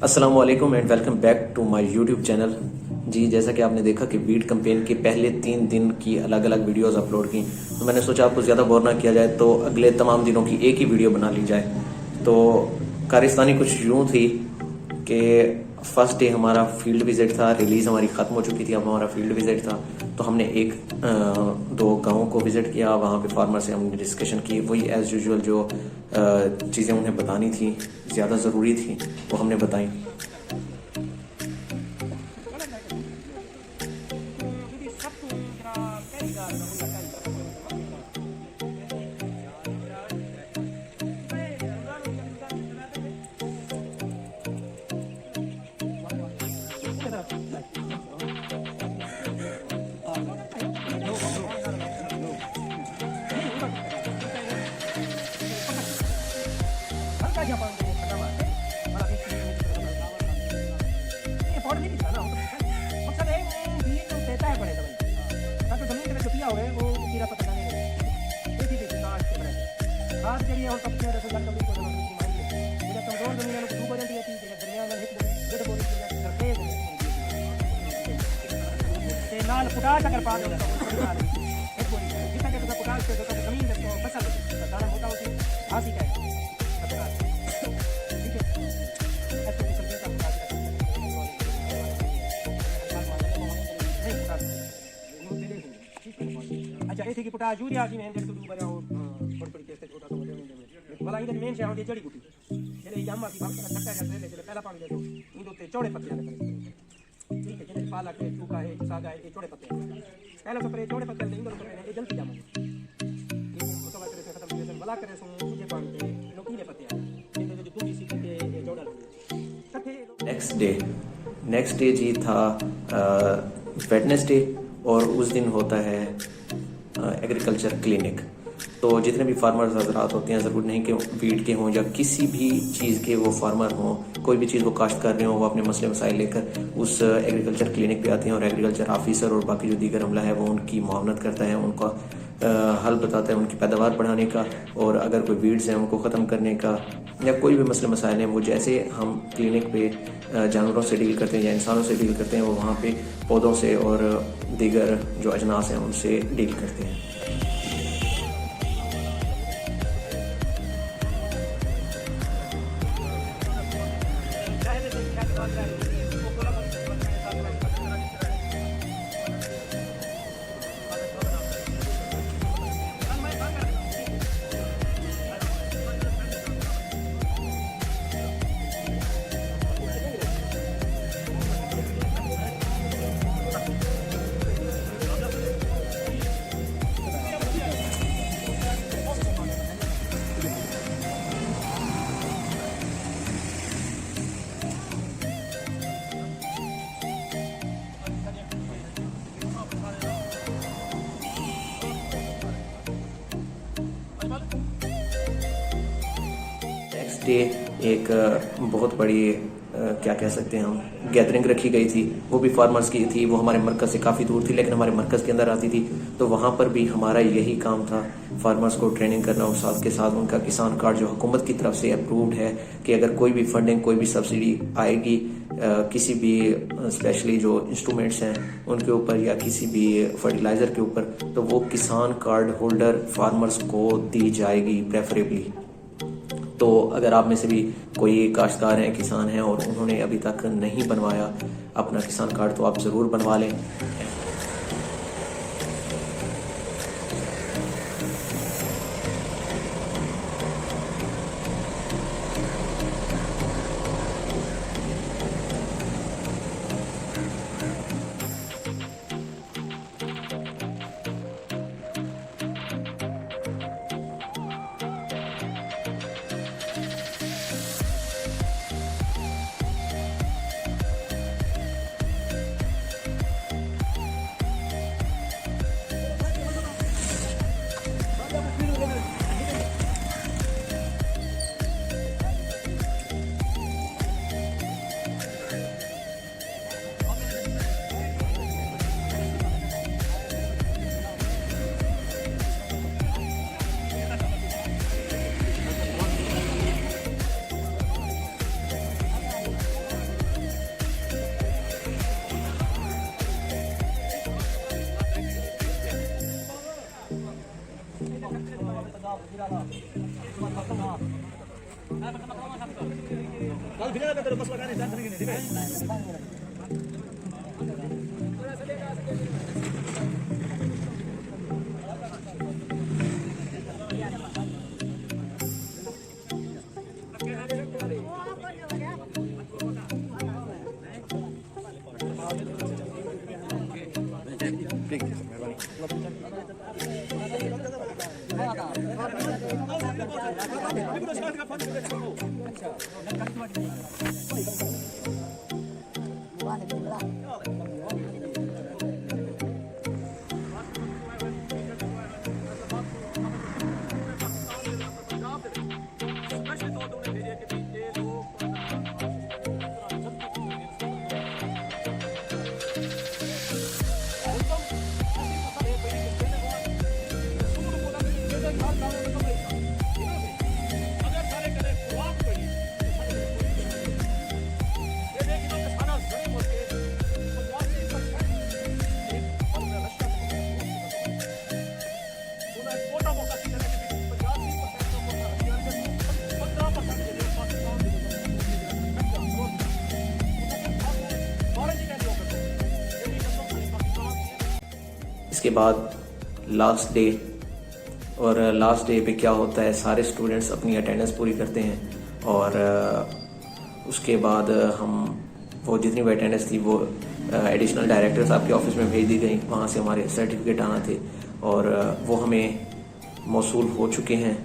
अस्सलाम वालेकुम and welcome back to my YouTube channel. जी, जैसा कि आपने देखा कि वीड कैंपेन के पहले 3 दिन की अलग अलग वीडियोस अपलोड की, तो मैंने सोचा आपको ज़्यादा बोर ना किया जाए तो अगले तमाम दिनों की एक ही वीडियो बना ली जाए। तो कारस्तानी कुछ यूँ थी कि फर्स्ट डे हमारा फील्ड विजिट था, रिलीज़ हमारी ख़त्म हो चुकी थी, अब हमारा फील्ड विजिट था। तो हमने दो गाँवों को विज़िट किया, वहाँ पे फार्मर से हमने डिस्कशन की, वही एज़ यूजुअल जो चीज़ें उन्हें बतानी थी, ज़्यादा ज़रूरी थी, वो हमने बताई। नाल पोटाश अगर पा दो एक बोरी जितना के तो पोटाश पे तो जमीन में तो फसल दाना मोटा होती है घास ही का पोटाश ठीक है ऐसे फसल के का अच्छा ये थी कि पोटाश यूरिया की मेहनत तो बड़ा हो थोड़ी कैसे छोटा तो मुझे वाला इधर मेन से होती जड़ी बूटी ये यामा की भाग सकता है ले पहला पानी दे दो इन दो चौड़े पत्ते लगे ठीक है जैसे पालक है सूखा है सागा है ये चौड़े पत्ते पहले तो पहले चौड़े पत्ते लेंगे तो ये जल्दी जामा ये तो बात करे खत्म जैसे बला करे सो मुझे पानी दे लोकीले पत्ते ये तो जो दूसरी सी के जोड़ा नेक्स्ट डे जी था वेडनेसडे, और उस दिन होता है एग्रीकल्चर क्लिनिक। तो जितने भी फार्मर्स हजरात होते हैं, ज़रूर नहीं कि वीट के हों या किसी भी चीज़ के वो फार्मर हों, कोई भी चीज़ वो काश्त कर रहे हों, वो अपने मसले मसाइल लेकर उस एग्रीकल्चर क्लिनिक पे आते हैं और एग्रीकल्चर ऑफिसर और बाकी जो दीगर अमला है वो उनकी मुआवनत करता है, उनका हल बताता है उनकी पैदावार बढ़ाने का, और अगर कोई वीड्स हैं उनको ख़त्म करने का, या कोई भी मसले मसाइल हैं वो जैसे हम क्लिनिक पे जानवरों से डील करते हैं या इंसानों से डील करते हैं, वो वहाँ पे पौधों से और दीगर जो अजनास हैं उनसे डील करते हैं। नेक्स्ट डे एक बहुत बड़ी क्या कह सकते हैं हम गैदरिंग रखी गई थी, वो भी फार्मर्स की थी। वो हमारे मरकज़ से काफ़ी दूर थी लेकिन हमारे मरकज़ के अंदर आती थी, तो वहाँ पर भी हमारा यही काम था, फार्मर्स को ट्रेनिंग करना, और साथ के साथ उनका किसान कार्ड जो हुकूमत की तरफ से अप्रूव्ड है कि अगर कोई भी फंडिंग, कोई भी सब्सिडी आएगी किसी भी स्पेशली जो इंस्ट्रूमेंट्स हैं उनके ऊपर या किसी भी फर्टिलाइज़र के ऊपर, तो वो किसान कार्ड होल्डर फार्मर्स को दी जाएगी प्रेफरेबली। तो अगर आप में से भी कोई काश्तकार हैं, किसान हैं और उन्होंने अभी तक नहीं बनवाया अपना किसान कार्ड, तो आप ज़रूर बनवा लें। इसके बाद लास्ट डे, और लास्ट डे पे क्या होता है, सारे स्टूडेंट्स अपनी अटेंडेंस पूरी करते हैं और उसके बाद हम वो जितनी भी अटेंडेंस थी वो एडिशनल डायरेक्टर साहब के ऑफिस में भेज दी गई। वहाँ से हमारे सर्टिफिकेट आना थे और वो हमें मौसूल हो चुके हैं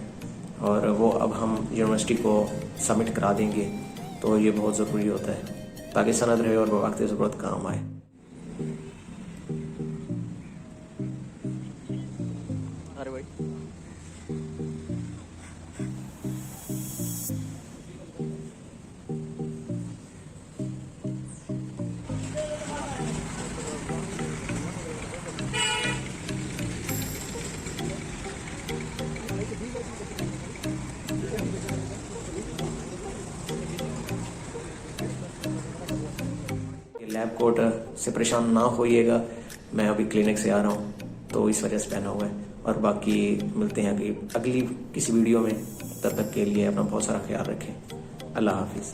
और वो अब हम यूनिवर्सिटी को सबमिट करा देंगे। तो ये बहुत ज़रूरी होता है ताकि सनद रहे और वक्त ज़रूरत काम आए। अरे भाई लैब कोट से परेशान ना होइएगा, मैं अभी क्लिनिक से आ रहा हूँ तो इस वजह से पहना हुआ है। और बाकी मिलते हैं अगली किसी वीडियो में, तब तक के लिए अपना बहुत सारा ख्याल रखें। अल्लाह हाफिज़।